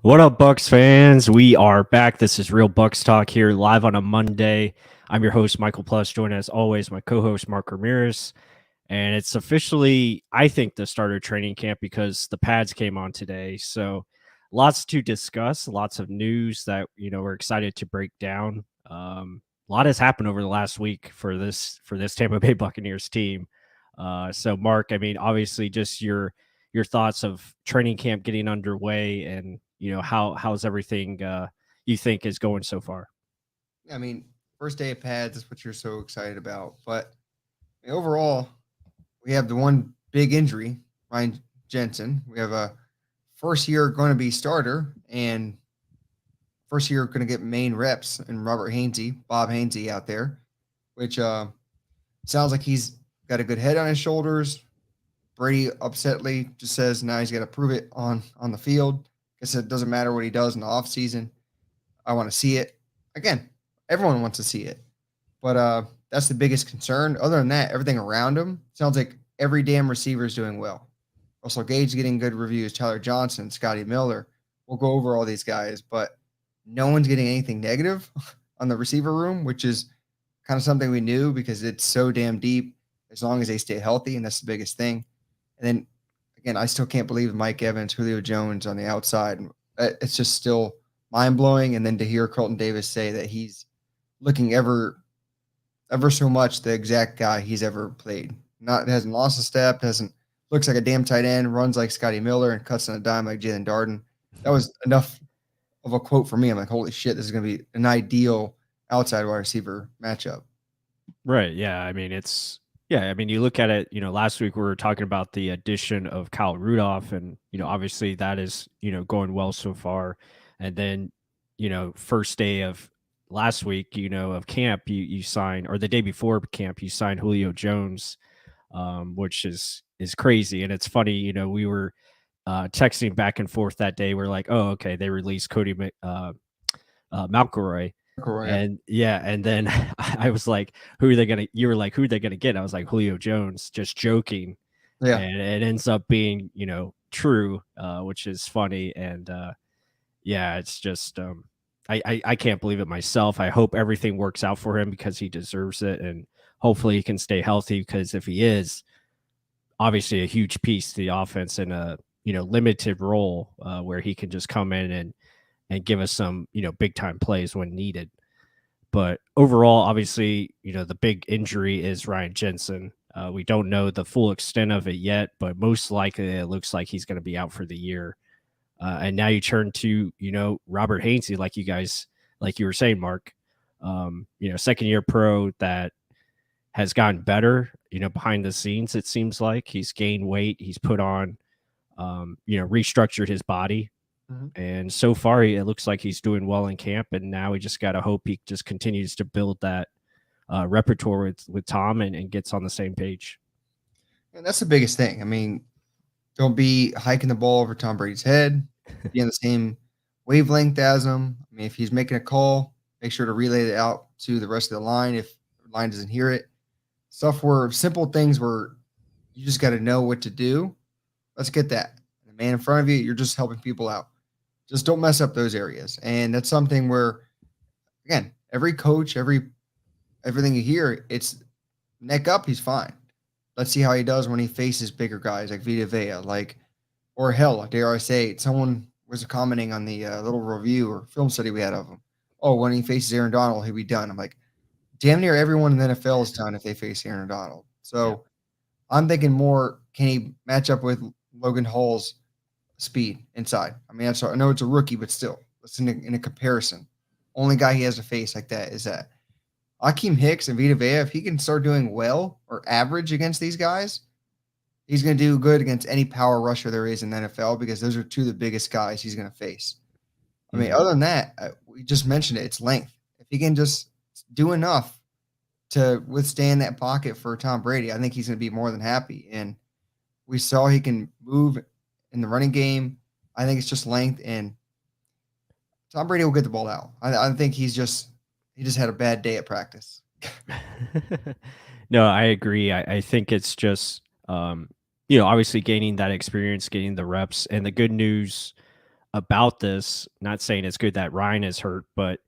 What up, Bucs fans? We are back. This is Real Bucs Talk here, live on a Monday. I'm your host, Michael Plus, joined as always my co-host, Mark Ramirez. And it's officially, I think, the start of training camp because the pads came on today. So lots to discuss, lots of news that, we're excited to break down. A lot has happened over the last week for this Tampa Bay Buccaneers team. So Mark, I mean, obviously just your thoughts of training camp getting underway and how's everything you think is going so far. I mean, first day of pads is what you're so excited about. But overall, we have the one big injury, Ryan Jensen. We have a first year going to be starter and first year going to get main reps, and Bob Hainsey out there, which sounds like he's got a good head on his shoulders. Brady upsetly just says now he's got to prove it on the field. Guess it doesn't matter what he does in the offseason. I want to see it. Again, everyone wants to see it. But that's the biggest concern. Other than that, everything around him sounds like every damn receiver is doing well. Russell Gage getting good reviews, Tyler Johnson, Scotty Miller. We'll go over all these guys, but no one's getting anything negative on the receiver room, which is kind of something we knew because it's so damn deep as long as they stay healthy, and that's the biggest thing. And then, again, I still can't believe Mike Evans, Julio Jones on the outside. It's just still mind-blowing. And then to hear Carlton Davis say that he's looking ever so much the exact guy he's ever played. Hasn't lost a step, looks like a damn tight end, runs like Scotty Miller, and cuts on a dime like Jalen Darden. That was enough of a quote for me. I'm like, holy shit, this is going to be an ideal outside wide receiver matchup. Right. Yeah. I mean, you look at it, last week we were talking about the addition of Kyle Rudolph, and, obviously that is, going well so far. And then, first day of last week, of camp, you signed, or the day before camp, you signed Julio Jones, which is crazy. And it's funny, we were texting back and forth that day. We're like, oh, okay, they released Cody McElroy. And and then I was like, you were like, who are they gonna get? I was like, Julio Jones, just joking. Yeah. And it ends up being, true, which is funny. And it's just I can't believe it myself. I hope everything works out for him because he deserves it, and hopefully he can stay healthy, because if he is, obviously a huge piece to the offense in a limited role, where he can just come in and give us some, big time plays when needed. But overall, obviously, the big injury is Ryan Jensen. We don't know the full extent of it yet, but most likely it looks like he's going to be out for the year. And now you turn to, Robert Hainsey, like you were saying, Mark, second year pro that has gotten better, behind the scenes. It seems like he's gained weight. He's put on, restructured his body. Mm-hmm. And so far, it looks like he's doing well in camp. And now we just got to hope he just continues to build that repertoire with Tom and gets on the same page. And that's the biggest thing. I mean, don't be hiking the ball over Tom Brady's head. Be on the same wavelength as him. I mean, if he's making a call, make sure to relay it out to the rest of the line if the line doesn't hear it. Simple things where you just got to know what to do. Let's get that. The man in front of you, you're just helping people out. Just don't mess up those areas. And that's something where, again, every coach, everything you hear, it's neck up, he's fine. Let's see how he does when he faces bigger guys like Vita Vea, or hell, dare I say, someone was commenting on the little review or film study we had of him. Oh, when he faces Aaron Donald, he'll be done. I'm like, damn near everyone in the NFL is done if they face Aaron Donald. So I'm thinking more, can he match up with Logan Hall's speed inside? I mean, I know it's a rookie, but still, let's in a comparison. Only guy he has to face like that is that. Akeem Hicks and Vita Vea, if he can start doing well or average against these guys, he's going to do good against any power rusher there is in the NFL, because those are two of the biggest guys he's going to face. I mean, other than that, we just mentioned it, it's length. If he can just do enough to withstand that pocket for Tom Brady, I think he's going to be more than happy. And we saw he can move in the running game. I think it's just length, and Tom Brady will get the ball out. I think he just had a bad day at practice. No, I agree. I think it's just, obviously gaining that experience, getting the reps. And the good news about this, not saying it's good that Ryan is hurt, but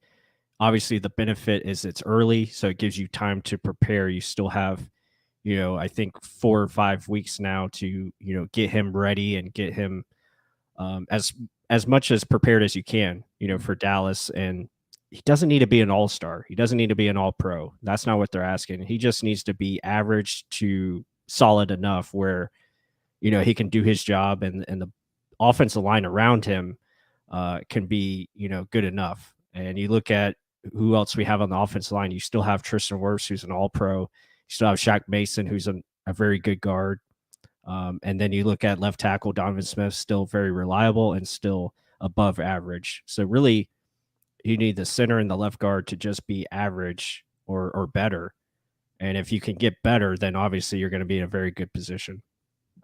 obviously the benefit is it's early, so it gives you time to prepare. You still have, I think 4 or 5 weeks now to, get him ready and get him as much as prepared as you can, for Dallas. And he doesn't need to be an all-star. He doesn't need to be an all-pro. That's not what they're asking. He just needs to be average to solid enough where, he can do his job, and the offensive line around him can be, good enough. And you look at who else we have on the offensive line. You still have Tristan Wirfs, who's an all-pro. You still have Shaq Mason, who's a very good guard. And then you look at left tackle Donovan Smith, still very reliable and still above average. So really, you need the center and the left guard to just be average or better. And if you can get better, then obviously you're going to be in a very good position.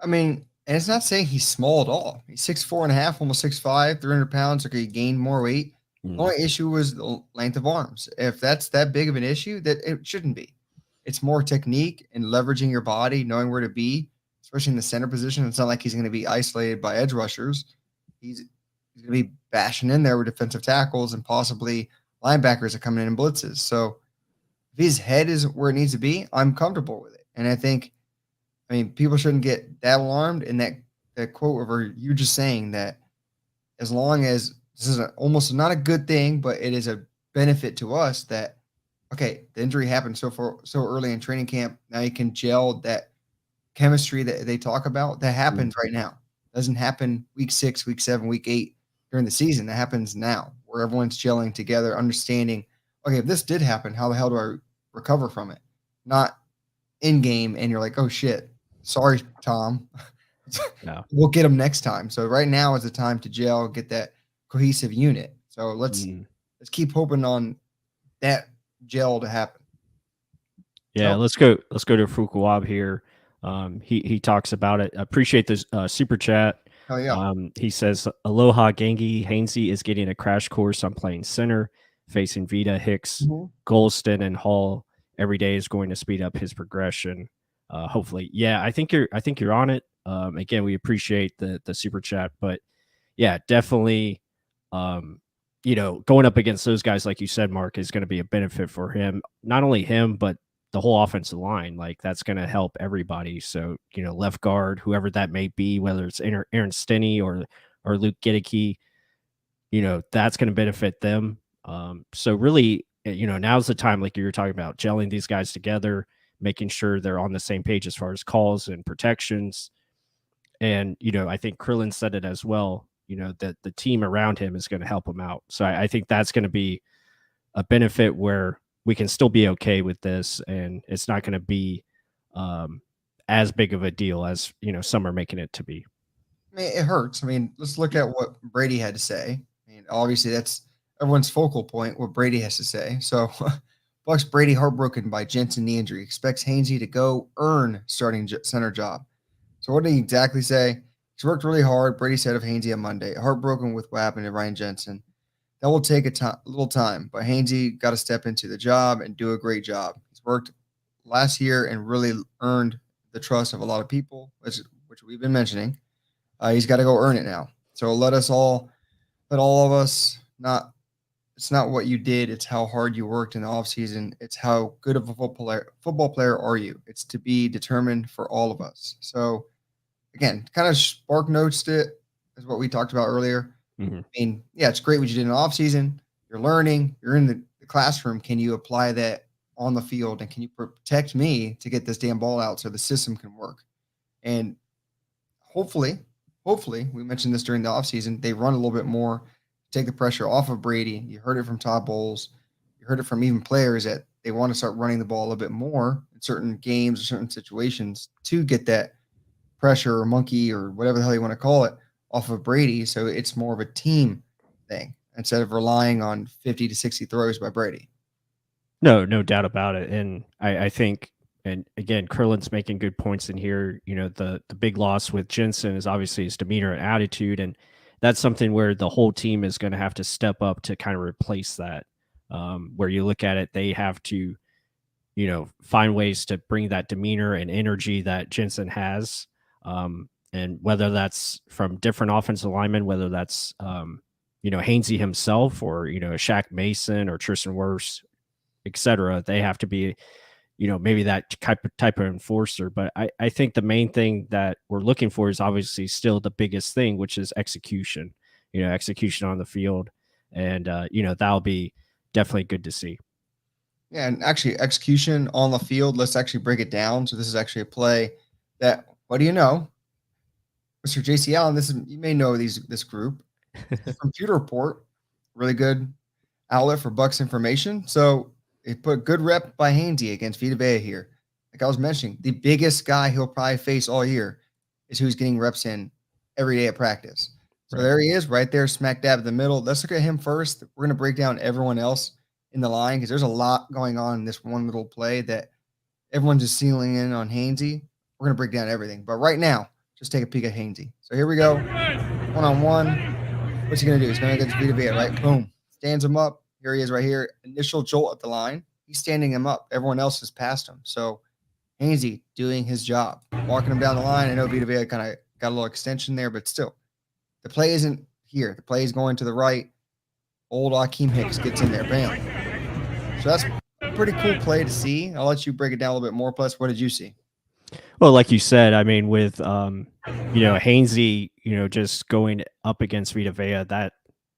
I mean, and it's not saying he's small at all. He's 6'4.5", almost 6'5", 300 pounds. Okay, he gained more weight. The only issue was the length of arms. If that's that big of an issue, that it shouldn't be. It's more technique and leveraging your body, knowing where to be, especially in the center position. It's not like he's going to be isolated by edge rushers. He's going to be bashing in there with defensive tackles and possibly linebackers that come in and blitzes. So if his head is where it needs to be, I'm comfortable with it. And I mean, people shouldn't get that alarmed. And that quote over you just saying that as long as this is almost not a good thing, but it is a benefit to us that, okay, the injury happened so early in training camp. Now you can gel that chemistry that they talk about. That happens right now. Doesn't happen week 6, week 7, week 8 during the season. That happens now where everyone's gelling together, understanding, okay, if this did happen, how the hell do I recover from it? Not in game. And you're like, oh shit, sorry, Tom. No. We'll get him next time. So right now is the time to gel, get that cohesive unit. So let's keep hoping on that gel to happen. Yeah, So, let's go to Fukuwab here. He talks about it. I appreciate this super chat. oh yeah. He says, Aloha Gengi, Hainsey is getting a crash course on playing center, facing Vita, Hicks, Golston, and Hall every day is going to speed up his progression. Hopefully. Yeah, I think you're on it. Again, we appreciate the super chat, but yeah, definitely going up against those guys, like you said, Mark, is going to be a benefit for him. Not only him, but the whole offensive line. Like, that's going to help everybody. So, left guard, whoever that may be, whether it's Aaron Stinney or Luke Giddicky, that's going to benefit them. So really, now's the time, like you were talking about, gelling these guys together, making sure they're on the same page as far as calls and protections. And, I think Krillin said it as well, that the team around him is going to help him out. So I think that's going to be a benefit where we can still be okay with this, and it's not going to be as big of a deal as, some are making it to be. I mean, it hurts. I mean, let's look at what Brady had to say. I mean, obviously that's everyone's focal point, what Brady has to say. So Bucs Brady heartbroken by Jensen knee injury. Expects Hainsey to go earn starting center job. So what did he exactly say? He's worked really hard. Brady said of Hainsey on Monday, heartbroken with what happened to Ryan Jensen. That will take a little time, but Hainsey got to step into the job and do a great job. He's worked last year and really earned the trust of a lot of people, which we've been mentioning. He's got to go earn it now. So let all of us it's not what you did, it's how hard you worked in the offseason. It's how good of a football player are you. It's to be determined for all of us. So again, kind of spark notes it is what we talked about earlier. Mm-hmm. I mean, yeah, it's great what you did in the offseason. You're learning, you're in the classroom. Can you apply that on the field? And can you protect me to get this damn ball out so the system can work? And hopefully, we mentioned this during the offseason, they run a little bit more, take the pressure off of Brady. You heard it from Todd Bowles. You heard it from even players that they want to start running the ball a little bit more in certain games or certain situations to get that pressure or monkey or whatever the hell you want to call it off of Brady. So it's more of a team thing instead of relying on 50 to 60 throws by Brady. No doubt about it. And I think, and again, Curlin's making good points in here. The big loss with Jensen is obviously his demeanor and attitude. And that's something where the whole team is going to have to step up to kind of replace that. Where you look at it, they have to, find ways to bring that demeanor and energy that Jensen has. And whether that's from different offensive linemen, whether that's Hainsey himself or Shaq Mason or Tristan Wirfs, etc., they have to be maybe that type of enforcer. But I think the main thing that we're looking for is obviously still the biggest thing, which is execution. Execution on the field, and that'll be definitely good to see. Yeah, and actually execution on the field. Let's actually break it down. So this is actually a play that, what do you know, Mr. JC Allen? This is, you may know this group. This is from Pewter Report, really good outlet for Bucs information. So it put good rep by Hainsey against Vita Vea here. Like I was mentioning, the biggest guy he'll probably face all year is who's getting reps in every day at practice. So Right. there he is, right there, smack dab in the middle. Let's look at him first. We're going to break down everyone else in the line because there's a lot going on in this one little play that everyone's just sealing in on Hainsey. We're going to break down everything. But right now, just take a peek at Hainsey. So here we go. One-on-one. What's he going to do? He's going to get Vita Vea, right? Boom. Stands him up. Here he is right here. Initial jolt at the line. He's standing him up. Everyone else has passed him. So Hainsey doing his job. Walking him down the line. I know Vita Vea kind of got a little extension there, but still. The play isn't here. The play is going to the right. Old Akeem Hicks gets in there. Bam. So that's a pretty cool play to see. I'll let you break it down a little bit more. Plus, what did you see? Well, like you said, I mean, with Hainsey, just going up against Vita Vea,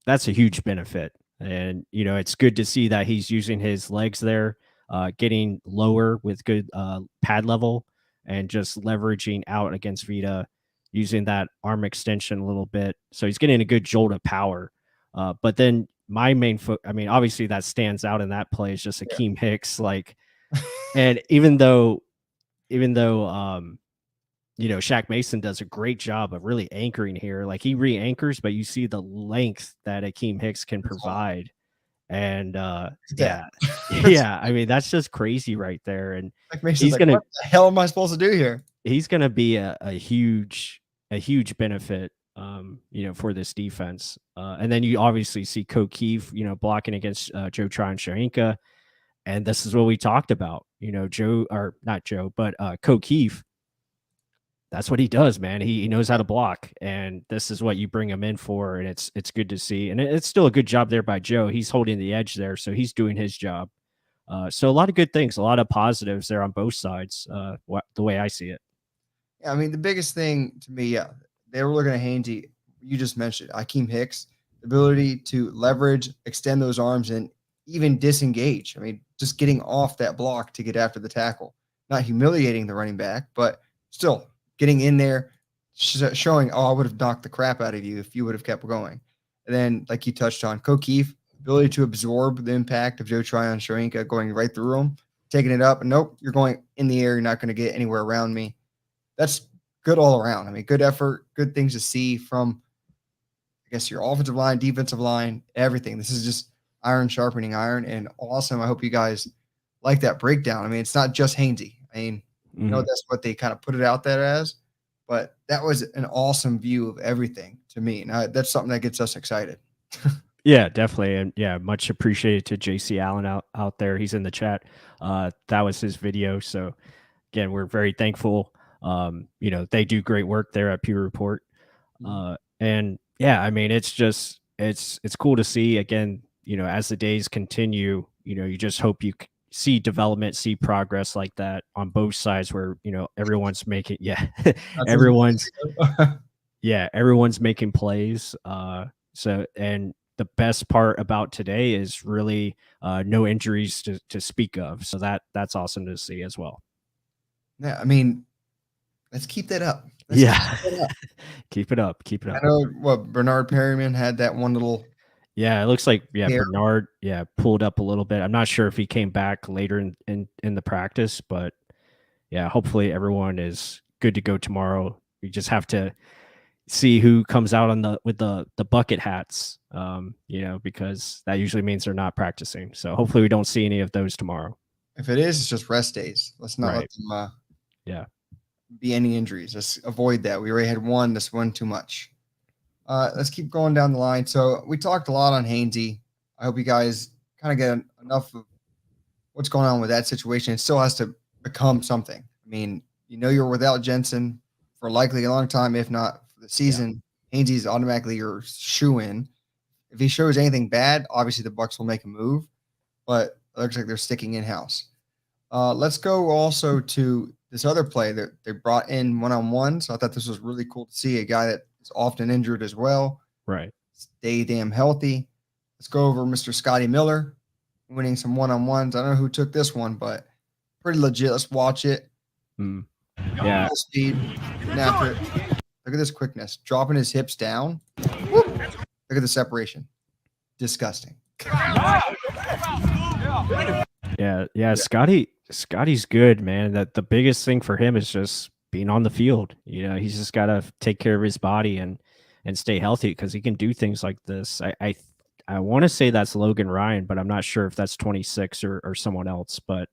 that's a huge benefit. And it's good to see that he's using his legs there, getting lower with good pad level, and just leveraging out against Vita, using that arm extension a little bit. So he's getting a good jolt of power. But then my main I mean, obviously that stands out in that play is just Akeem Hicks, and even though Shaq Mason does a great job of really anchoring here. Like he re-anchors, but you see the length that Akeem Hicks can provide. And yeah. I mean, that's just crazy right there. And he's like, what the hell am I supposed to do here? He's gonna be a huge benefit for this defense. And then you obviously see Keefe, blocking against Joe Tryon-Shoyinka. And this is what we talked about, Keefe. That's what he does, man. He knows how to block, and this is what you bring him in for, and it's good to see. And it's still a good job there by Joe. He's holding the edge there, so he's doing his job. So a lot of good things, a lot of positives there on both sides, the way I see it. Yeah, I mean, the biggest thing to me, they were looking at Hainsey. You just mentioned Akeem Hicks, the ability to leverage, extend those arms, and even disengage. I mean, just getting off that block to get after the tackle, not humiliating the running back, but still getting in there, showing, I would have knocked the crap out of you if you would have kept going. And then, like you touched on, Keefe, ability to absorb the impact of Joe Tryon-Shoyinka going right through him, taking it up, and nope, you're going in the air. You're not going to get anywhere around me. That's good all around. I mean, good effort, good things to see from, I guess, your offensive line, defensive line, everything. This is just iron sharpening iron, and awesome. I hope you guys like that breakdown. I mean, it's not just Hainsey. I mean, that's what they kind of put it out there as, but that was an awesome view of everything to me. Now that's something that gets us excited. Yeah, definitely. And yeah, much appreciated to JC Allen out there. He's in the chat. That was his video. So again, we're very thankful. They do great work there at Pewter Report. And yeah, I mean, it's just, it's cool to see again, as the days continue, you just hope you see development, see progress like that on both sides where, everyone's making, everyone's making plays. So, and the best part about today is really no injuries to speak of. So that's awesome to see as well. Yeah. I mean, let's keep that up. Keep it up. I know what Bernard Perryman had that one little. Yeah, it looks like Bernard pulled up a little bit. I'm not sure if he came back later in the practice, but yeah, hopefully everyone is good to go tomorrow. We just have to see who comes out with the bucket hats, because that usually means they're not practicing. So hopefully we don't see any of those tomorrow. If it is, it's just rest days. Let's not let them be any injuries. Let's avoid that. We already had one. This one too much. Let's keep going down the line. So we talked a lot on Hainsey. I hope you guys kind of get enough of what's going on with that situation. It still has to become something. I mean, you're without Jensen. for likely a long time, if not for the season. Hainsey's automatically your shoe-in. If he shows anything bad, obviously the Bucs will make a move, but it looks like they're sticking in-house. Let's go also to this other play that they brought in one-on-one. So I thought this was really cool to see a guy that is often injured as well. Right. Stay damn healthy. Let's go over Mr. Scotty Miller winning some one-on-ones. I don't know who took this one, but pretty legit. Let's watch it. Yeah. Full speed. Getting after it. Look at this quickness. Dropping his hips down. Whoop. Look at the separation. Disgusting. Yeah. Scotty's good, man. That the biggest thing for him is just being on the field. You know, he's just got to take care of his body and stay healthy because he can do things like this. I want to say that's Logan Ryan, but I'm not sure if that's 26 or someone else. But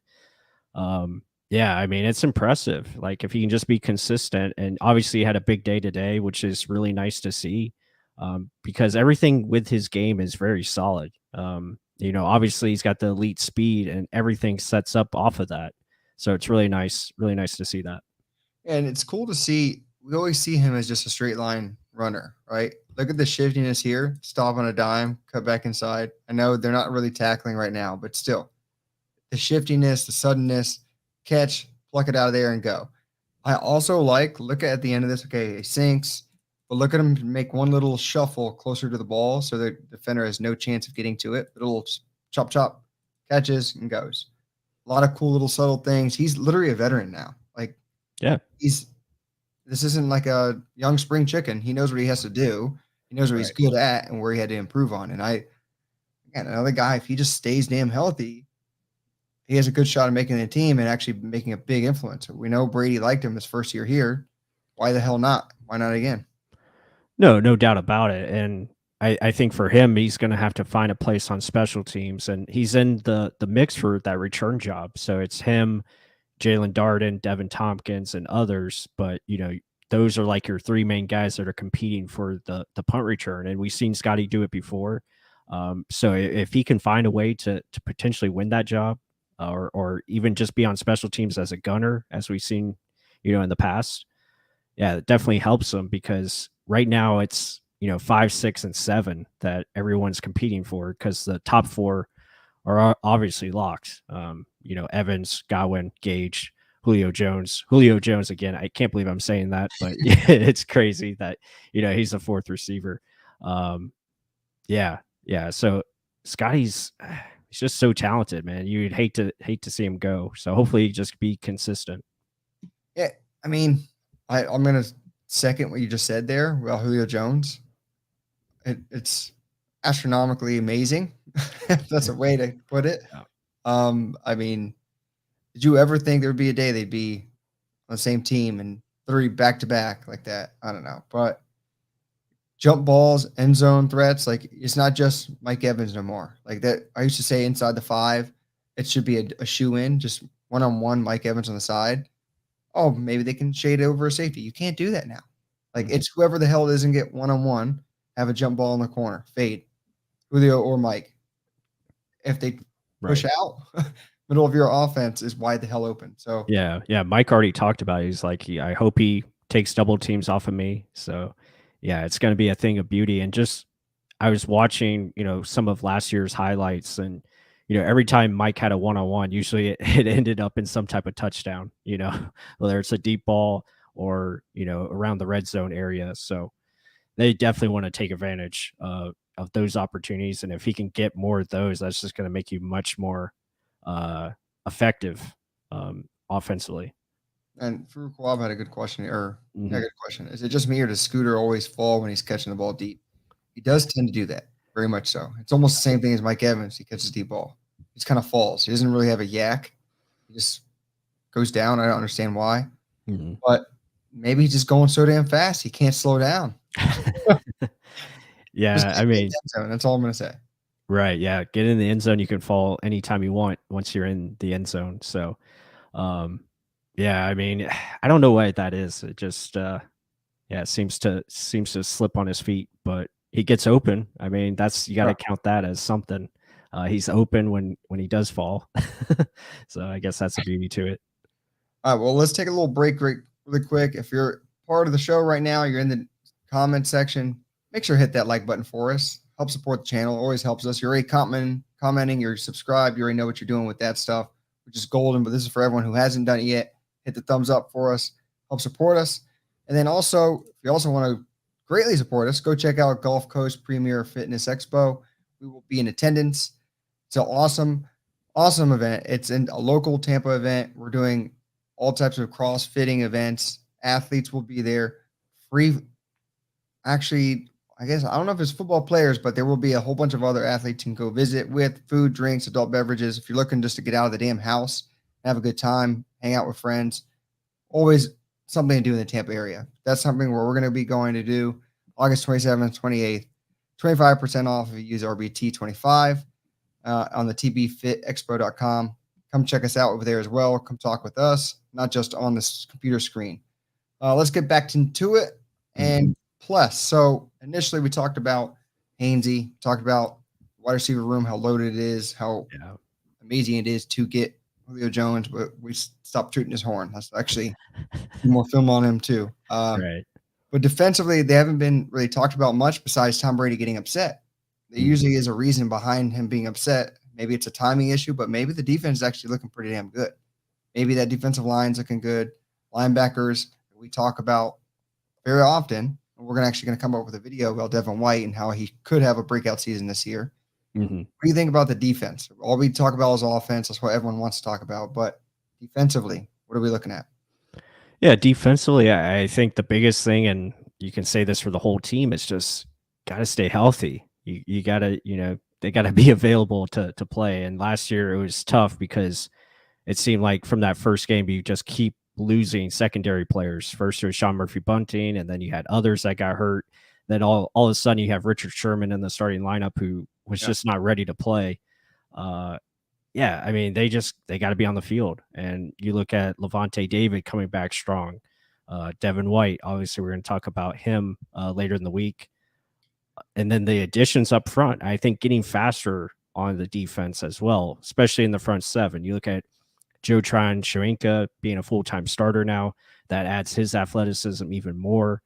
yeah, I mean, it's impressive. Like if he can just be consistent, and obviously he had a big day today, which is really nice to see, because everything with his game is very solid. You know, obviously he's got the elite speed, and everything sets up off of that. So it's really nice to see that. And it's cool to see. We always see him as just a straight line runner, right? Look at the shiftiness here. Stop on a dime, cut back inside. I know they're not really tackling right now, but still, the shiftiness, the suddenness, catch, pluck it out of there and go. I also look at the end of this. Okay, he sinks, but look at him make one little shuffle closer to the ball so the defender has no chance of getting to it. But it'll chop, chop, catches and goes. A lot of cool little subtle things. He's literally a veteran now. Like, Yeah. This isn't like a young spring chicken. He knows what he has to do. He knows what he's good at and where he had to improve on. And again, another guy, if he just stays damn healthy, he has a good shot at making the team and actually making a big influence. We know Brady liked him his first year here. Why the hell not? Why not again? No doubt about it. And I think for him, he's going to have to find a place on special teams, and he's in the mix for that return job. So it's him, Jalen Darden, Devin Tompkins, and others. But, you know, those are like your three main guys that are competing for the punt return. And we've seen Scotty do it before. So if he can find a way to potentially win that job, or even just be on special teams as a gunner, as we've seen, you know, in the past, yeah, it definitely helps him, because right now it's, you know, 5, 6, and 7 that everyone's competing for, because the top 4 are obviously locked. You know, Evans, Godwin, Gage, Julio Jones. Julio Jones again. I can't believe I'm saying that, but it's crazy that, you know, he's a 4th receiver. Yeah. So Scotty's he's just so talented, man. You'd hate to see him go. So hopefully just be consistent. Yeah, I mean, I'm gonna second what you just said there about Julio Jones. It's astronomically amazing, if that's a way to put it. Yeah. I mean, did you ever think there would be a day they'd be on the same team and 3 back-to-back like that? I don't know. But jump balls, end zone threats, like it's not just Mike Evans no more. Like that, I used to say inside the 5, it should be a shoe-in, just one-on-one Mike Evans on the side. Oh, maybe they can shade over a safety. You can't do that now. Like it's whoever the hell doesn't get one-on-one, have a jump ball in the corner, fade, Julio or Mike. If they push out, middle of your offense is wide the hell open. So yeah, Mike already talked about it. He's like, I hope he takes double teams off of me. So yeah, it's going to be a thing of beauty. And just, I was watching, you know, some of last year's highlights, and, you know, every time Mike had a one-on-one, usually it ended up in some type of touchdown, you know, whether it's a deep ball or, you know, around the red zone area. So they definitely want to take advantage of those opportunities. And if he can get more of those, that's just going to make you much more effective offensively. And Farouk Wab had a good question, or a good question. Is it just me, or does Scooter always fall when he's catching the ball deep? He does tend to do that, very much so. It's almost the same thing as Mike Evans. He catches deep ball. He just kind of falls. He doesn't really have a yak. He just goes down. I don't understand why. But maybe he's just going so damn fast he can't slow down. Yeah, I mean, that's all I'm going to say. Right, yeah, get in the end zone. You can fall anytime you want once you're in the end zone. So, yeah, I mean, I don't know why that is. It just, yeah, it seems to slip on his feet, but he gets open. I mean, you got to count that as something. He's open when he does fall. So I guess that's the beauty to it. All right, well, let's take a little break really quick. If you're part of the show right now, you're in the comment section, make sure to hit that like button for us. Help support the channel. Always helps us. You're already commenting, you're subscribed. You already know what you're doing with that stuff, which is golden. But this is for everyone who hasn't done it yet. Hit the thumbs up for us. Help support us. And then also, if you also want to greatly support us, go check out Gulf Coast Premier Fitness Expo. We will be in attendance. It's an awesome event. It's in a local Tampa event. We're doing all types of cross-fitting events. Athletes will be there. Free. Actually, I guess I don't know if it's football players, but there will be a whole bunch of other athletes you can go visit with, food, drinks, adult beverages. If you're looking just to get out of the damn house, have a good time, hang out with friends, always something to do in the Tampa area. That's something where we're going to be going to do August 27th, 28th, 25% off if you use RBT25 on the tbfitexpo.com. Come check us out over there as well. Come talk with us, not just on this computer screen. Let's get back into it. And plus, so initially we talked about Hainsey, talked about wide receiver room, how loaded it is, how amazing it is to get Julio Jones, but we stopped tooting his horn. That's actually more film on him too. Right. But defensively, they haven't been really talked about much besides Tom Brady getting upset. There usually is a reason behind him being upset. Maybe it's a timing issue, but maybe the defense is actually looking pretty damn good. Maybe that defensive line's looking good. Linebackers we talk about very often. We're actually going to come up with a video about Devin White and how he could have a breakout season this year. What do you think about the defense? All we talk about is offense. That's what everyone wants to talk about. But defensively, what are we looking at? Yeah, defensively, I think the biggest thing, and you can say this for the whole team, is just got to stay healthy. You got to, they got to be available to play. And last year it was tough because it seemed like from that first game, you just keep losing secondary players. First it was Sean Murphy-Bunting, and then you had others that got hurt. Then all of a sudden you have Richard Sherman in the starting lineup who was just not ready to play. I mean, they got to be on the field. And you look at Levante David coming back strong. Devin White, obviously we're going to talk about him later in the week. And then the additions up front, I think getting faster on the defense as well, especially in the front seven. You look at Joe Tryon-Shoyinka being a full-time starter now. That adds his athleticism even more.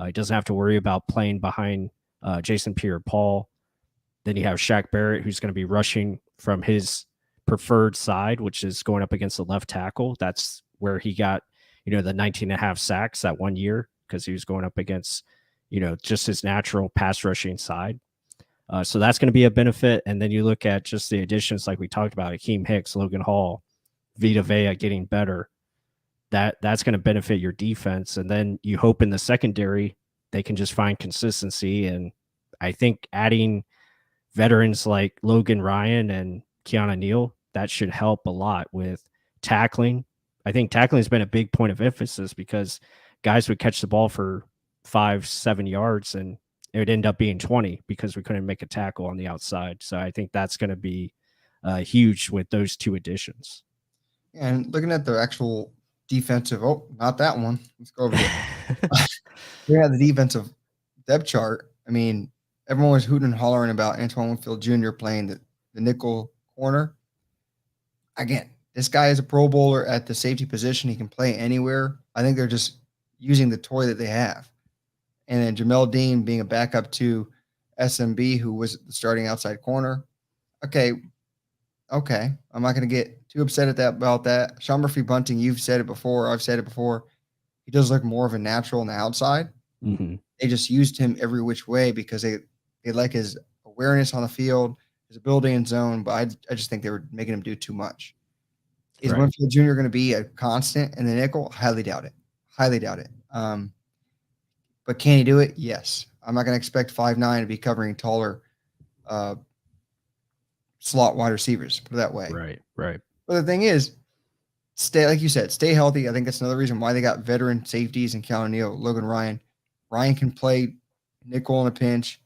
He doesn't have to worry about playing behind Jason Pierre-Paul. Then you have Shaq Barrett, who's going to be rushing from his preferred side, which is going up against the left tackle. That's where he got, the 19 and a half sacks that 1 year because he was going up against, just his natural pass rushing side. So that's going to be a benefit. And then you look at just the additions like we talked about, Akeem Hicks, Logan Hall, Vita Vea getting better. That's going to benefit your defense. And then you hope in the secondary they can just find consistency. And I think adding veterans like Logan Ryan and Keanu Neal, that should help a lot with tackling. I think tackling has been a big point of emphasis because guys would catch the ball for 5-7 yards and it would end up being 20 because we couldn't make a tackle on the outside. So I think that's going to be huge with those two additions. And looking at the actual defensive, not that one. Let's go over here. We have the defensive depth chart. I mean, everyone was hooting and hollering about Antoine Winfield Jr. playing the nickel corner. Again, this guy is a Pro Bowler at the safety position. He can play anywhere. I think they're just using the toy that they have. And then Jamel Dean being a backup to SMB, who was the starting outside corner. Okay. I'm not going to get too upset about that. Sean Murphy-Bunting, you've said it before. I've said it before. He does look more of a natural on the outside. They just used him every which way because they like his awareness on the field, his ability in zone, but I just think they were making him do too much. Is Winfield Jr. going to be a constant in the nickel? Highly doubt it. But can he do it? Yes. I'm not going to expect 5'9" to be covering taller slot wide receivers, put it that way. Right. But the thing is, like you said, stay healthy. I think that's another reason why they got veteran safeties in Keanu Neal, Logan Ryan. Ryan can play nickel in a pinch.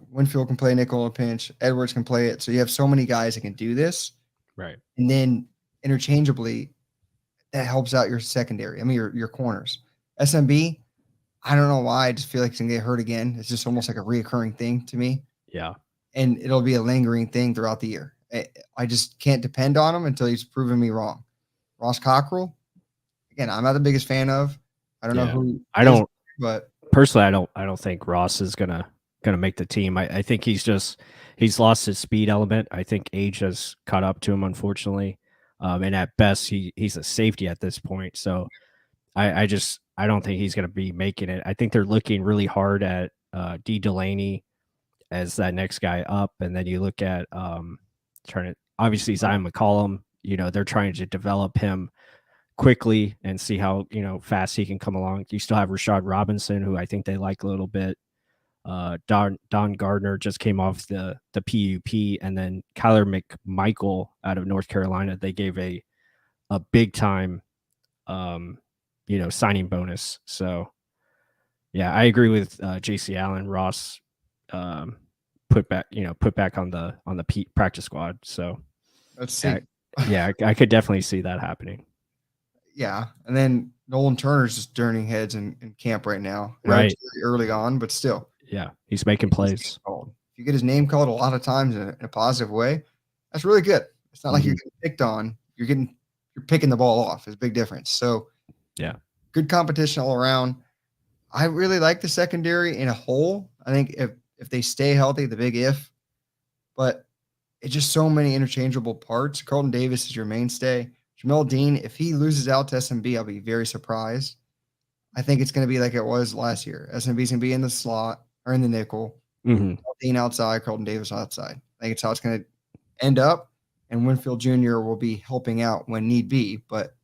Winfield can play nickel in a pinch. Edwards can play it. So you have so many guys that can do this. Right. And then interchangeably, that helps out your secondary. I mean, your corners. SMB, I don't know why. I just feel like he's going to get hurt again. It's just almost like a reoccurring thing to me. Yeah. And it'll be a lingering thing throughout the year. I just can't depend on him until he's proven me wrong. Ross Cockrell, again, I'm not the biggest fan of. I don't know Yeah. who I is, don't but personally, I don't think Ross is gonna make the team. I think he's lost his speed element. I think age has caught up to him, unfortunately. And at best, he's a safety at this point. So I don't think he's gonna be making it. I think they're looking really hard at D Delaney as that next guy up, and then you look at trying to obviously Zion McCollum. They're trying to develop him quickly and see how fast he can come along. You still have Rashad Robinson, who I think they like a little bit. Don Gardner just came off the PUP, and then Kyler McMichael out of North Carolina. They gave a big time, signing bonus. So yeah, I agree with J.C. Allen. Ross um, put back on the practice squad. So let's yeah, see. yeah, I could definitely see that happening. Yeah, and then Nolan Turner's just turning heads in camp right now. I know it's Right. very early on, but still, Yeah, he's making his name plays. called. If you get his name called a lot of times in a positive way, that's really good. It's not like you're Mhm. getting picked on. You're picking the ball off. It's a big difference. So Yeah. good competition all around. I really like the secondary in a whole. I think if they stay healthy, the big if, but it's just so many interchangeable parts. Carlton Davis is your mainstay. Jamel Dean, if he loses out to SMB, I'll be very surprised. I think it's going to be like it was last year. SMB's going to be in the slot or in the nickel. Mhm. Dean outside, Carlton Davis outside. I think it's how it's going to end up. And Winfield Jr. will be helping out when need be. But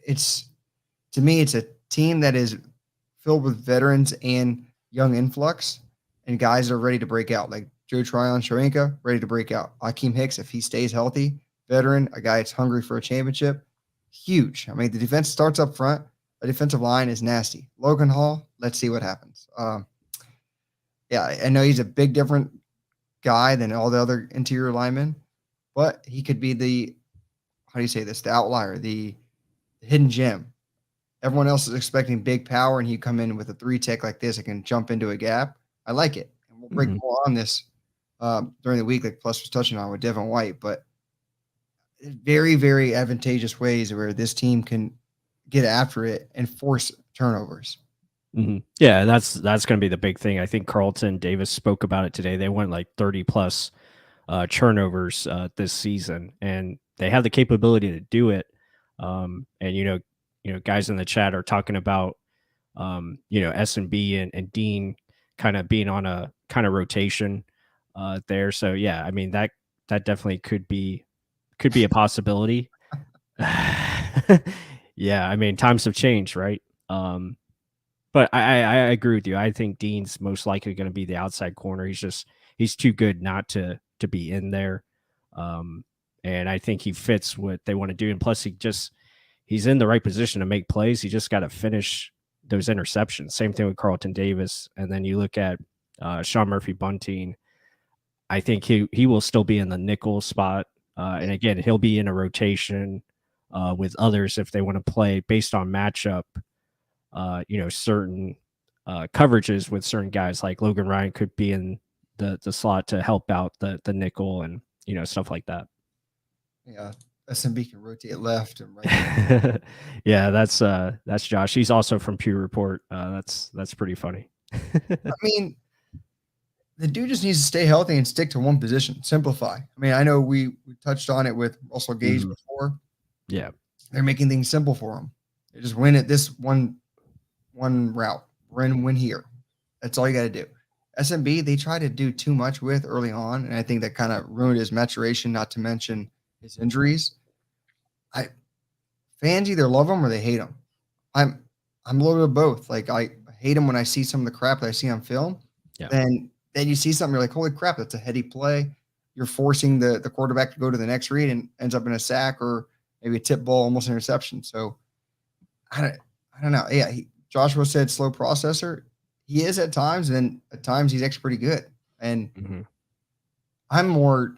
it's to me, it's a team that is filled with veterans and young influx and guys that are ready to break out. Like Joe Tryon Shoenka, ready to break out. Akeem Hicks, if he stays healthy, veteran, a guy that's hungry for a championship, huge. I mean, the defense starts up front. The defensive line is nasty. Logan Hall, let's see what happens. Yeah, I know he's a big different guy than all the other interior linemen, but he could be the how do you say this? The outlier, the hidden gem. Everyone else is expecting big power, and he come in with a three tech like this and can jump into a gap. I like it, and we'll break Mhm. more on this during the week, like Plus was touching on with Devin White. But very, very advantageous ways where this team can get after it and force turnovers. Mhm. Yeah, that's gonna be the big thing. I think Carlton Davis spoke about it today. They went like 30 plus turnovers this season, and they have the capability to do it. And guys in the chat are talking about S&B and Dean kind of being on a kind of rotation there. So yeah, I mean that definitely could be a possibility. Yeah, I mean times have changed, right? But I agree with you. I think Dean's most likely going to be the outside corner. He's too good not to be in there, um, and I think he fits what they want to do. And plus, he's in the right position to make plays. He just got to finish those interceptions. Same thing with Carlton Davis. And then you look at Sean Murphy Bunting. I think he will still be in the nickel spot, and again he'll be in a rotation with others if they want to play based on matchup certain coverages with certain guys like Logan Ryan could be in the slot to help out the nickel and stuff like that. Yeah, SMB can rotate left and right. Yeah, that's Josh. He's also from Pew Report. That's pretty funny. I mean, the dude just needs to stay healthy and stick to one position. Simplify. I mean, I know we touched on it with Russell Gage Mhm. before. Yeah. They're making things simple for him. They just win at this one route. Win here. That's all you got to do. SMB, they try to do too much with early on, and I think that kind of ruined his maturation, not to mention his injuries. I Fans either love him or they hate him. I'm I'm a little bit of both. Like I hate him when I see some of the crap that I see on film. Yeah. Then you see something, you're like, holy crap, that's a heady play. You're forcing the quarterback to go to the next read and ends up in a sack or maybe a tip ball, almost an interception. So I don't know. Yeah, Joshua said slow processor. He is at times, and then at times he's actually pretty good. And Hmm. I'm more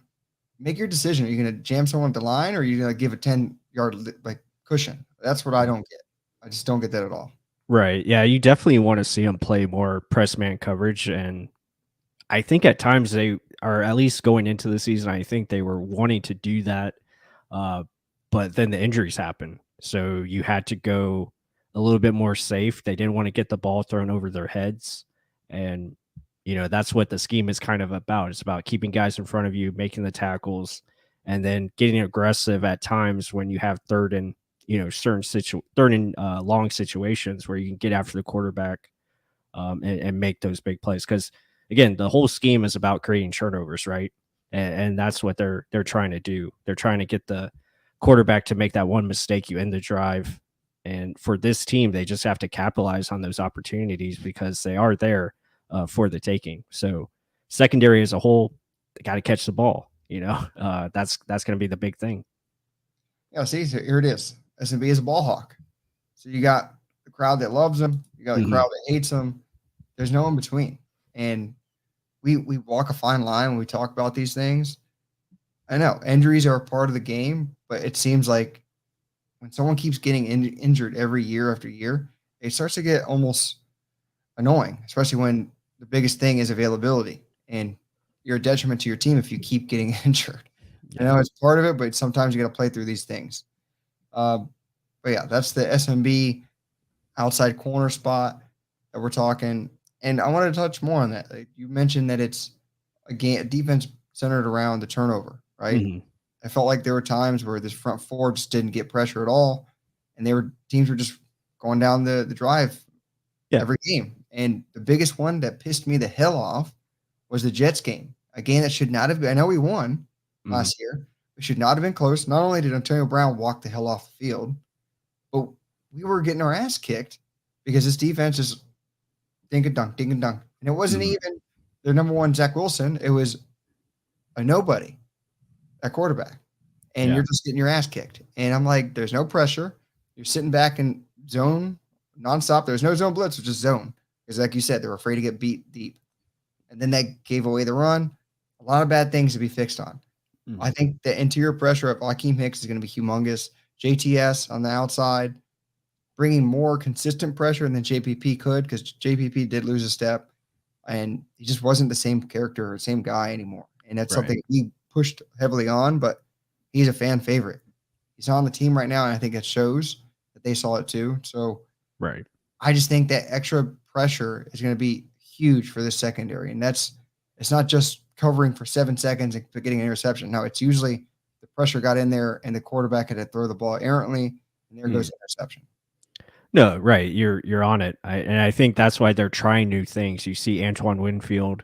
make your decision. Are you going to jam someone at the line, or are you going to give a 10-yard like cushion? That's what I don't get. I just don't get that at all. Right. Yeah, you definitely want to see him play more press man coverage, and I think at times they are at least going into the season. I think they were wanting to do that, uh, but then the injuries happened, so you had to go a little bit more safe. They didn't want to get the ball thrown over their heads. And, that's what the scheme is kind of about. It's about keeping guys in front of you, making the tackles, and then getting aggressive at times when you have third and, third and long situations where you can get after the quarterback and make those big plays. Because again, the whole scheme is about creating turnovers, right? And that's what they're trying to do. They're trying to get the quarterback to make that one mistake you end the drive. And for this team, they just have to capitalize on those opportunities because they are there for the taking. So secondary as a whole, they got to catch the ball. That's going to be the big thing. Yeah, see, so here it is. SMB is a ball hawk. So you got the crowd that loves him. You got the crowd that hates him. There's no in between. And we walk a fine line when we talk about these things. I know injuries are a part of the game, but it seems like when someone keeps getting injured every year after year, it starts to get almost annoying, especially when the biggest thing is availability. And you're a detriment to your team if you keep getting injured. I know it's part of it, but sometimes you got to play through these things. But yeah, that's the SMB outside corner spot that we're talking. And I wanted to touch more on that. Like you mentioned that it's a defense centered around the turnover, right? I felt like there were times where this front four just didn't get pressure at all, and teams were just going down the drive every game. And the biggest one that pissed me the hell off was the Jets game, a game that should not have been. I know we won last year. It should not have been close. Not only did Antonio Brown walk the hell off the field, but we were getting our ass kicked because this defense is dink and dunk, and it wasn't even their number one Zach Wilson. It was a nobody at quarterback, and you're just getting your ass kicked. And I'm like, there's no pressure. You're sitting back in zone nonstop. There's no zone blitz, which is zone. Because like you said, they're afraid to get beat deep. And then that gave away the run. A lot of bad things to be fixed on. I think the interior pressure of Akeem Hicks is going to be humongous. JTS on the outside, bringing more consistent pressure than JPP could, because JPP did lose a step, and he just wasn't the same character or same guy anymore. And that's something he pushed heavily on, but he's a fan favorite. He's on the team right now, and I think it shows that they saw it too. So I just think that extra pressure is going to be huge for this secondary. And it's not just covering for 7 seconds and getting an interception. No, it's usually the pressure got in there and the quarterback had to throw the ball errantly, and there goes the interception. No, right. You're on it. And I think that's why they're trying new things. You see Antoine Winfield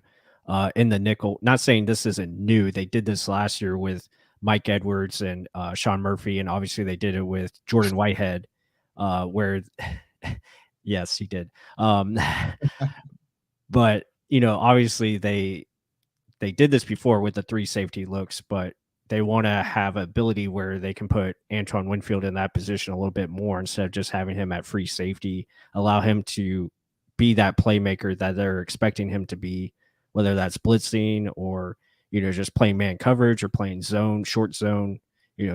in the nickel. Not saying this isn't new. They did this last year with Mike Edwards and Sean Murphy, and obviously they did it with Jordan Whitehead, where yes, he did. But obviously they did this before with the 3 safety looks, but they want to have ability where they can put Antoine Winfield in that position a little bit more instead of just having him at free safety, allow him to be that playmaker that they're expecting him to be, whether that's blitzing or, just playing man coverage or playing zone, short zone,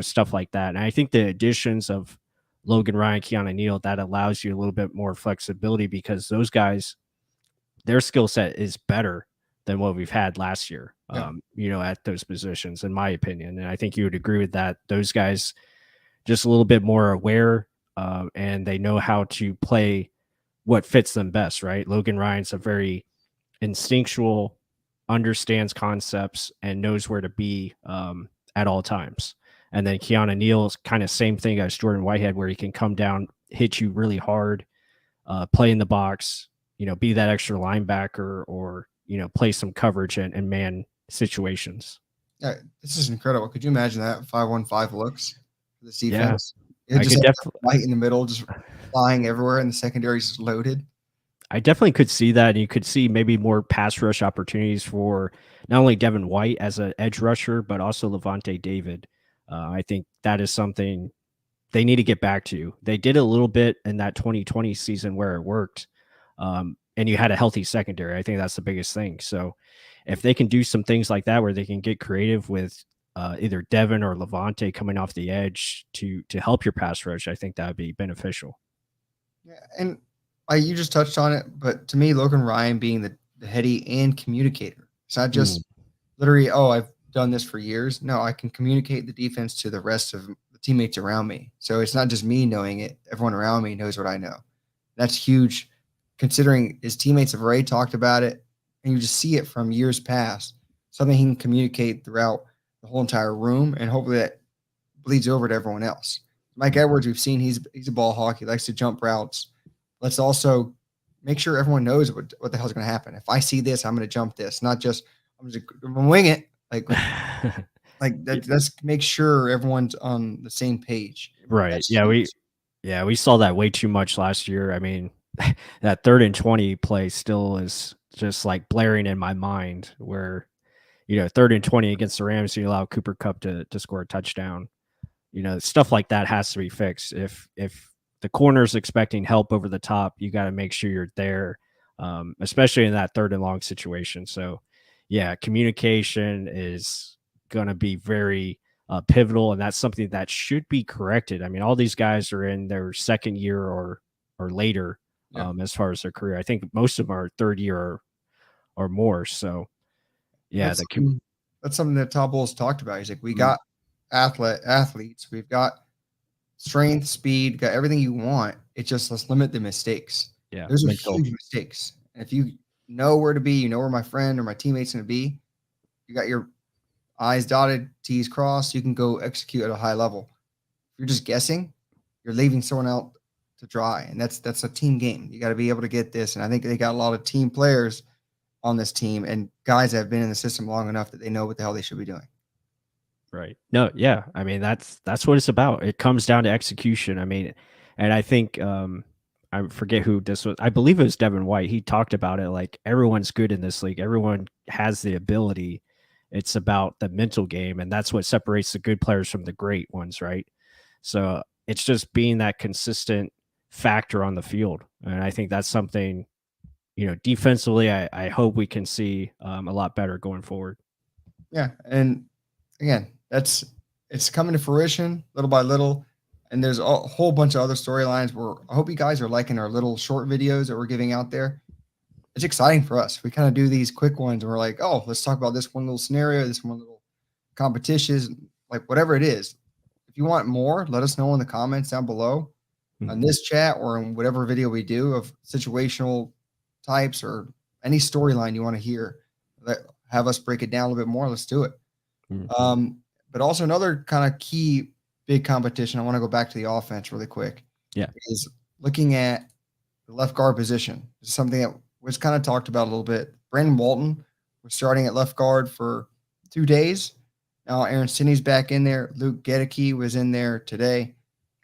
stuff like that. And I think the additions of Logan Ryan, Keanu Neal, that allows you a little bit more flexibility because those guys, their skill set is better than what we've had last year, at those positions, in my opinion. And I think you would agree with that. Those guys just a little bit more aware, and they know how to play what fits them best, right? Logan Ryan's a very instinctual, understands concepts, and knows where to be at all times. And then Keanu Neal's kind of same thing as Jordan Whitehead, where he can come down, hit you really hard, play in the box, be that extra linebacker or, play some coverage and man situations. Yeah, this is incredible. Could you imagine that 5-1-5 looks for this defense? Yeah, just definitely right in the middle, just flying everywhere, and the secondary is loaded. I definitely could see that. You could see maybe more pass rush opportunities for not only Devin White as an edge rusher, but also Levante David. I think that is something they need to get back to. They did a little bit in that 2020 season where it worked. And you had a healthy secondary. I think that's the biggest thing. So if they can do some things like that, where they can get creative with either Devin or Levante coming off the edge to help your pass rush, I think that would be beneficial. Yeah. And you just touched on it, but to me, Logan Ryan being the heady and communicator. It's not just literally, I've done this for years. No, I can communicate the defense to the rest of the teammates around me. So it's not just me knowing it. Everyone around me knows what I know. That's huge considering his teammates have already talked about it and you just see it from years past, something he can communicate throughout the whole entire room and hopefully that bleeds over to everyone else. Mike Edwards, we've seen he's a ball hawk. He likes to jump routes. Let's also make sure everyone knows what the hell's going to happen. If I see this, I'm going to jump this, not just I'm going to wing it. Like that. Let's make sure everyone's on the same page. Right. That's Yeah, huge. we saw that way too much last year. I mean, that 3rd and 20 play still is just like blaring in my mind where, 3rd and 20 against the Rams, you allow Cooper Kupp to score a touchdown. Stuff like that has to be fixed. If the corner's expecting help over the top, you got to make sure you're there, especially in that 3rd and long situation. So, yeah, communication is going to be very pivotal, and that's something that should be corrected. I mean, all these guys are in their 2nd year or later, Yeah. as far as their career. I think most of them are 3rd year or more. So, yeah, That's something that Todd Bowles talked about. He's like, we got athletes, we've got strength, speed, got everything you want. It just let's limit the mistakes. yeah, Those are mental. huge mistakes. And if you know where to be, you know where my friend or my teammate's going to be, you got your I's dotted, T's crossed, you can go execute at a high level. If you're just guessing, you're leaving someone out to dry. And that's a team game. You got to be able to get this. And I think they got a lot of team players on this team and guys that have been in the system long enough that they know what the hell they should be doing. Right. No, yeah. I mean, that's what it's about. It comes down to execution. I mean, and I think I forget who this was. I believe it was Devin White. He talked about it like everyone's good in this league. Everyone has the ability. It's about the mental game, and that's what separates the good players from the great ones, right? So it's just being that consistent factor on the field. And I think that's something, defensively, I hope we can see a lot better going forward. Yeah. And again, it's coming to fruition little by little. And there's a whole bunch of other storylines where I hope you guys are liking our little short videos that we're giving out there. It's exciting for us. We kind of do these quick ones and we're like, oh, let's talk about this one little scenario, this one little competition, like whatever it is. If you want more, let us know in the comments down below on this chat or in whatever video we do of situational types or any storyline you want to hear. Have us break it down a little bit more. Let's do it. But also another kind of key big competition. I want to go back to the offense really quick. Yeah. Is looking at the left guard position. It's something that was kind of talked about a little bit. Brandon Walton was starting at left guard for 2 days. Now Aaron Stinney's back in there. Luke Gedeke was in there today.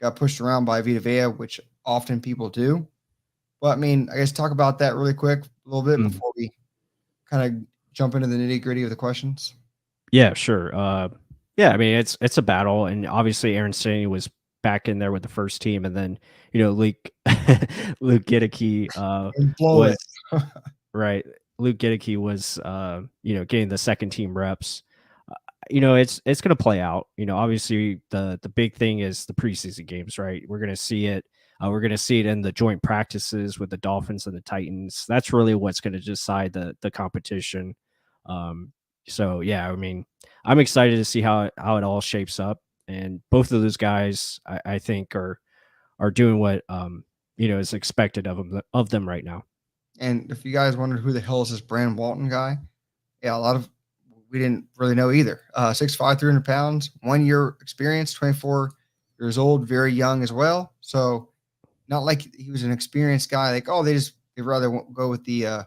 Got pushed around by Vita Vea, which often people do. But I mean, I guess talk about that really quick a little bit before we kind of jump into the nitty gritty of the questions. Yeah, sure. Yeah, I mean it's a battle, and obviously Aaron Stinney was back in there with the first team, and then Luke Luke Gedeke was right. Luke Gedeke was getting the second team reps. It's going to play out. Obviously the big thing is the preseason games, right? We're going to see it. We're going to see it in the joint practices with the Dolphins and the Titans. That's really what's going to decide the competition. So yeah, I mean, I'm excited to see how it all shapes up. And both of those guys, I think, are doing what is expected of them right now. And if you guys wondered who the hell is this Brandon Walton guy, yeah, we didn't really know either. 6'5", 300 pounds, 1 year experience, 24 years old, very young as well. So not like he was an experienced guy. Like, oh, they'd rather go with the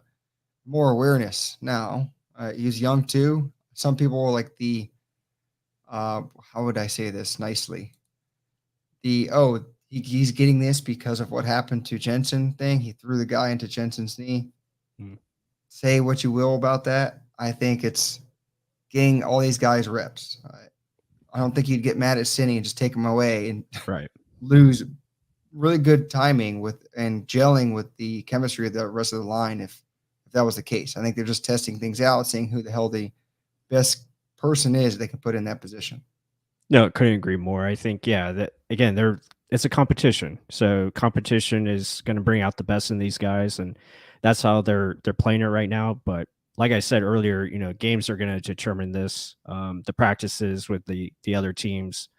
more awareness. Now he's young too. Some people like the how would I say this nicely? He's getting this because of what happened to Jensen thing. He threw the guy into Jensen's knee. Say what you will about that. I think it's getting all these guys reps. I don't think you'd get mad at Cinney and just take him away and lose really good timing and gelling with the chemistry of the rest of the line if that was the case. I think they're just testing things out, seeing who the hell the best person is they can put in that position. No, couldn't agree more. I think, that again, it's a competition. So competition is going to bring out the best in these guys, and that's how they're playing it right now. But like I said earlier, games are going to determine this. The practices with the other teams,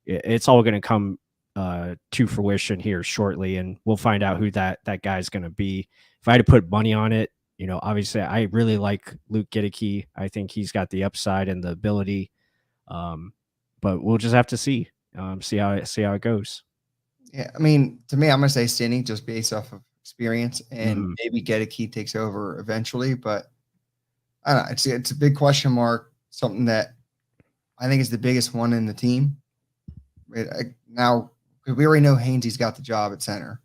it's all going to come to fruition here shortly, and we'll find out who that guy's going to be. If I had to put money on it, obviously I really like Luke Giddicky. I think he's got the upside and the ability, but we'll just have to see how it goes. Yeah, I mean, to me, I'm gonna say Cindy just based off of experience, and Mhm. maybe Gedeke takes over eventually. But I don't know. It's a big question mark. Something that I think is the biggest one in the team. Now, because we already know Hainsey's got the job at center.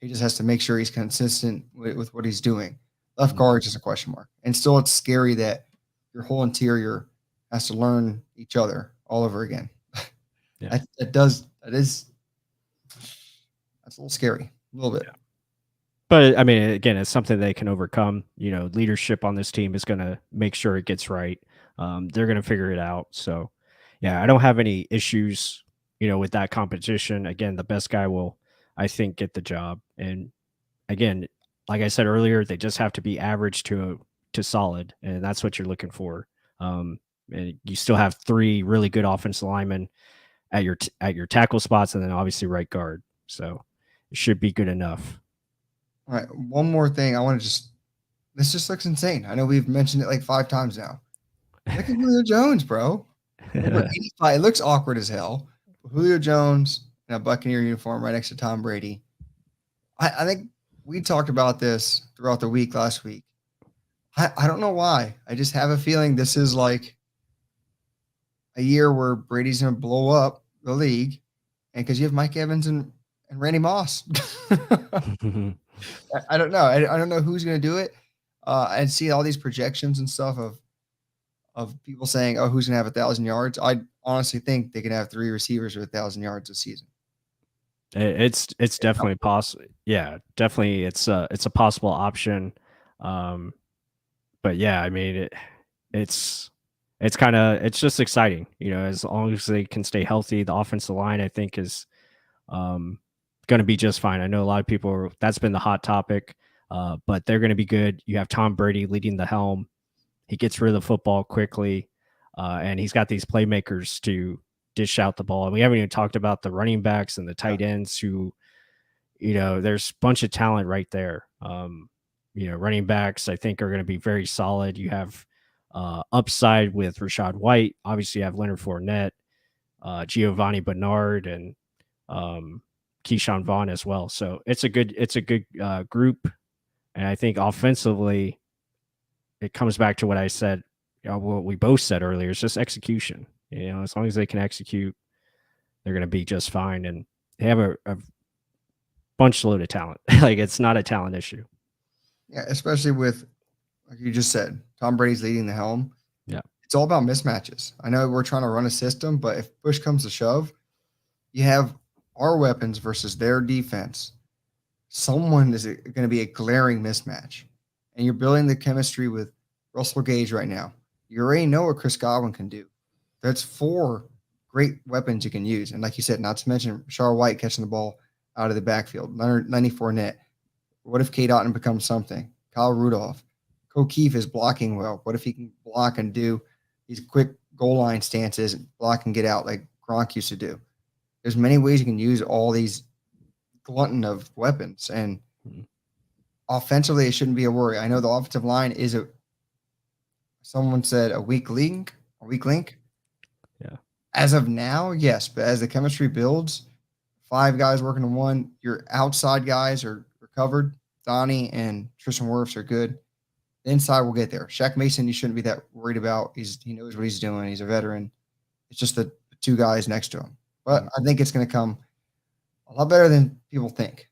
He just has to make sure he's consistent with what he's doing. Left Mhm. guard is just a question mark. And still, it's scary that your whole interior has to learn each other all over again. Yeah. That's a little scary, a little bit. But I mean, again, it's something they can overcome. Leadership on this team is going to make sure it gets right. They're going to figure it out. So, yeah, I don't have any issues, with that competition. Again, the best guy will, I think, get the job. And again, like I said earlier, they just have to be average to solid, and that's what you're looking for. And you still have three really good offensive linemen at your tackle spots, and then obviously right guard. So it should be good enough. All right, one more thing. This just looks insane. I know we've mentioned it like 5 times now. Look at Julio Jones, bro. Number 85. It looks awkward as hell. But Julio Jones in a Buccaneer uniform right next to Tom Brady. I think we talked about this throughout the week last week. I don't know why. I just have a feeling this is like a year where Brady's going to blow up the league. And because you have Mike Evans and Randy Moss. I don't know. I don't know who's going to do it. I see all these projections and stuff of people saying, "Oh, who's going to have 1,000 yards?" I honestly think they can have 3 receivers with 1,000 yards this season. It's definitely possible. Yeah, definitely it's a possible option. Um, but yeah, I mean it's just exciting, as long as they can stay healthy. The offensive line I think is um going to be just fine. I know a lot of people that's been the hot topic, but they're going to be good. You have Tom Brady leading the helm. He gets rid of the football quickly, and he's got these playmakers to dish out the ball. And we haven't even talked about the running backs and the tight ends who, there's a bunch of talent right there. Running backs I think are going to be very solid. You have upside with Rashad White. Obviously, you have Leonard Fournette, Giovanni Bernard, and Keyshawn Vaughn as well. So it's a good group, and I think offensively it comes back to what I said, what we both said earlier. It's just execution. As long as they can execute, they're going to be just fine. And they have a bunch load of talent. Like it's not a talent issue. Yeah, especially with, like you just said, Tom Brady's leading the helm. Yeah. It's all about mismatches. I know we're trying to run a system, but if push comes to shove, you have our weapons versus their defense. Someone is going to be a glaring mismatch. And you're building the chemistry with Russell Gage right now. You already know what Chris Godwin can do. That's 4 great weapons you can use. And like you said, not to mention Rashard White catching the ball out of the backfield, Lenny Fournette. What if Kate Otten becomes something? Kyle Rudolph. O'Keefe is blocking well. What if he can block and do these quick goal line stances, block and get out like Gronk used to do? There's many ways you can use all these glutton of weapons. And offensively, it shouldn't be a worry. I know the offensive line is someone said a weak link. A weak link. Yeah. As of now, yes. But as the chemistry builds, 5 guys working on one, your outside guys are covered. Donnie and Tristan Wirfs are good. The inside will get there. Shaq Mason, you shouldn't be that worried about. He knows what he's doing. He's a veteran. It's just the 2 guys next to him. But I think it's going to come a lot better than people think.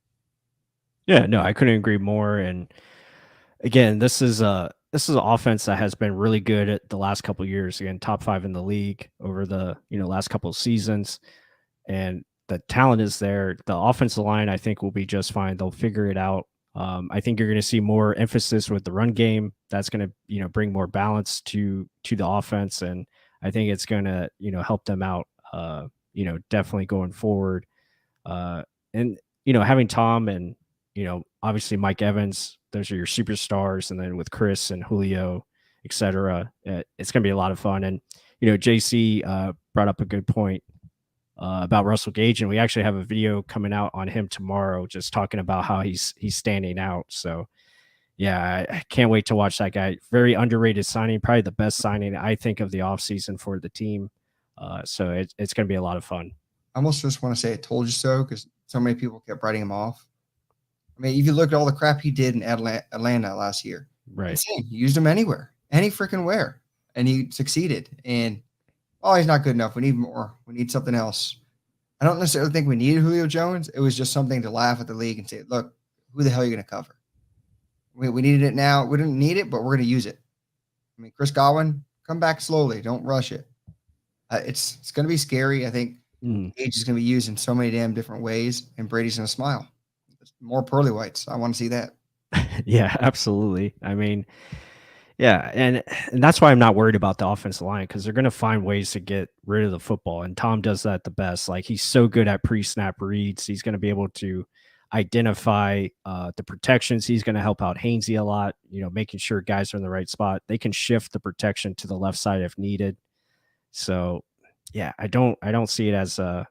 Yeah, no, I couldn't agree more. And again, this is an offense that has been really good at the last couple of years. Again, top 5 in the league over the last couple of seasons, and the talent is there. The offensive line, I think, will be just fine. They'll figure it out. I think you're going to see more emphasis with the run game. That's going to bring more balance to the offense, and I think it's going to help them out. Definitely going forward. And having Tom and obviously Mike Evans, those are your superstars, and then with Chris and Julio, etc. It's going to be a lot of fun. And JC brought up a good point. about Russell Gage, and we actually have a video coming out on him tomorrow, just talking about how he's standing out. So yeah, I can't wait to watch that guy. Very underrated signing, probably the best signing I think of the offseason for the team. So it's going to be a lot of fun. I almost just want to say I told you so because so many people kept writing him off. I mean, if you look at all the crap he did in Atlanta last year, Right. insane. He used him anywhere, any freaking where, and he succeeded. And oh, he's not good enough. We need more. We need something else. I don't necessarily think we needed Julio Jones. It was just something to laugh at the league and say, look, who the hell are you going to cover? We needed it now. We didn't need it, but we're going to use it. I mean, Chris Godwin, come back slowly. Don't rush it. It's going to be scary. I think Gage is going to be used in so many damn different ways, and Brady's going to smile. More pearly whites. I want to see that. Yeah, absolutely. I mean, yeah, and that's why I'm not worried about the offensive line, because they're going to find ways to get rid of the football, and Tom does that the best. Like, he's so good at pre-snap reads. He's going to be able to identify the protections. He's going to help out Hainsey a lot, making sure guys are in the right spot. They can shift the protection to the left side if needed. So, yeah, I don't see it as an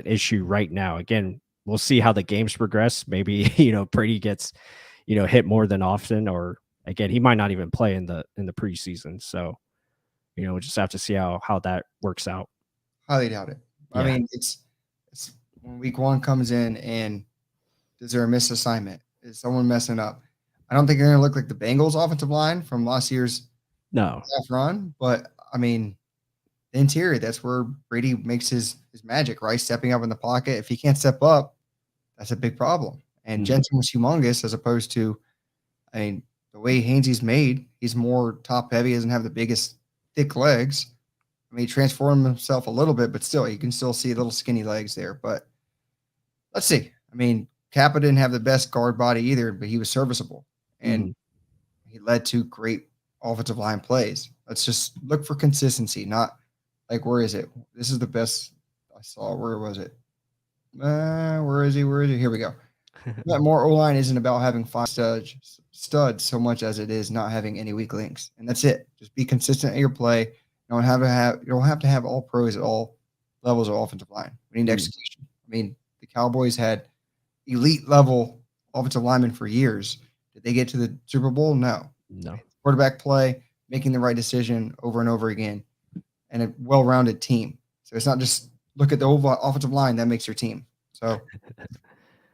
issue right now. Again, we'll see how the games progress. Maybe Brady gets hit more than often, or again, he might not even play in the preseason. So we'll just have to see how that works out. Highly doubt it. Yeah. I mean, it's when week one comes in, and is there a missed assignment? Is someone messing up? I don't think they're going to look like the Bengals offensive line from last year's run, but I mean, the interior, that's where Brady makes his magic, right? Stepping up in the pocket. If he can't step up, that's a big problem. And Jensen was humongous as opposed to, I mean, the way Hainsey's made, he's more top heavy, doesn't have the biggest thick legs. I mean, he transformed himself a little bit, but still, you can still see little skinny legs there. But let's see. I mean, Kappa didn't have the best guard body either, but he was serviceable. And he led to great offensive line plays. Let's just look for consistency, not like, where is it? This is the best I saw. Where was it? Where is he? Where is he? Here we go. That more O-line isn't about having 5 studs so much as it is not having any weak links. And that's it. Just be consistent at your play. You don't have to have all pros at all levels of offensive line. We need execution. I mean, the Cowboys had elite level offensive linemen for years. Did they get to the Super Bowl? No. Quarterback play, making the right decision over and over again, and a well-rounded team. So it's not just look at the overall offensive line that makes your team. So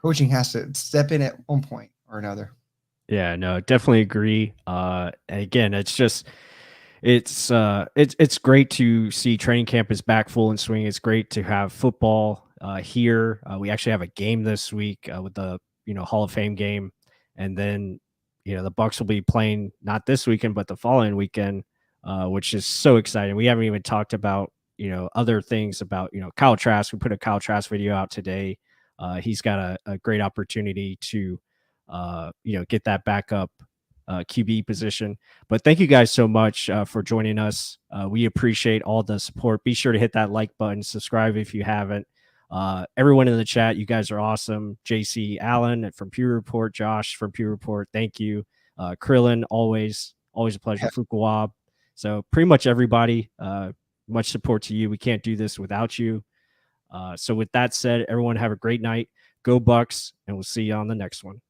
coaching has to step in at one point or another. Yeah, no, definitely agree. Again, it's just it's great to see training camp is back full in swing. It's great to have football here. We actually have a game this week with the Hall of Fame game, and then the Bucs will be playing not this weekend but the following weekend, which is so exciting. We haven't even talked about other things about Kyle Trask. We put a Kyle Trask video out today. He's got a great opportunity to get that backup QB position. But thank you guys so much for joining us. We appreciate all the support. Be sure to hit that like button, subscribe if you haven't. Everyone in the chat, you guys are awesome. JC Allen from Pew Report, Josh from Pew Report, thank you. Krillin, always a pleasure. Fukuwab. So pretty much everybody, much support to you. We can't do this without you. So with that said, everyone have a great night. Go Bucs, and we'll see you on the next one.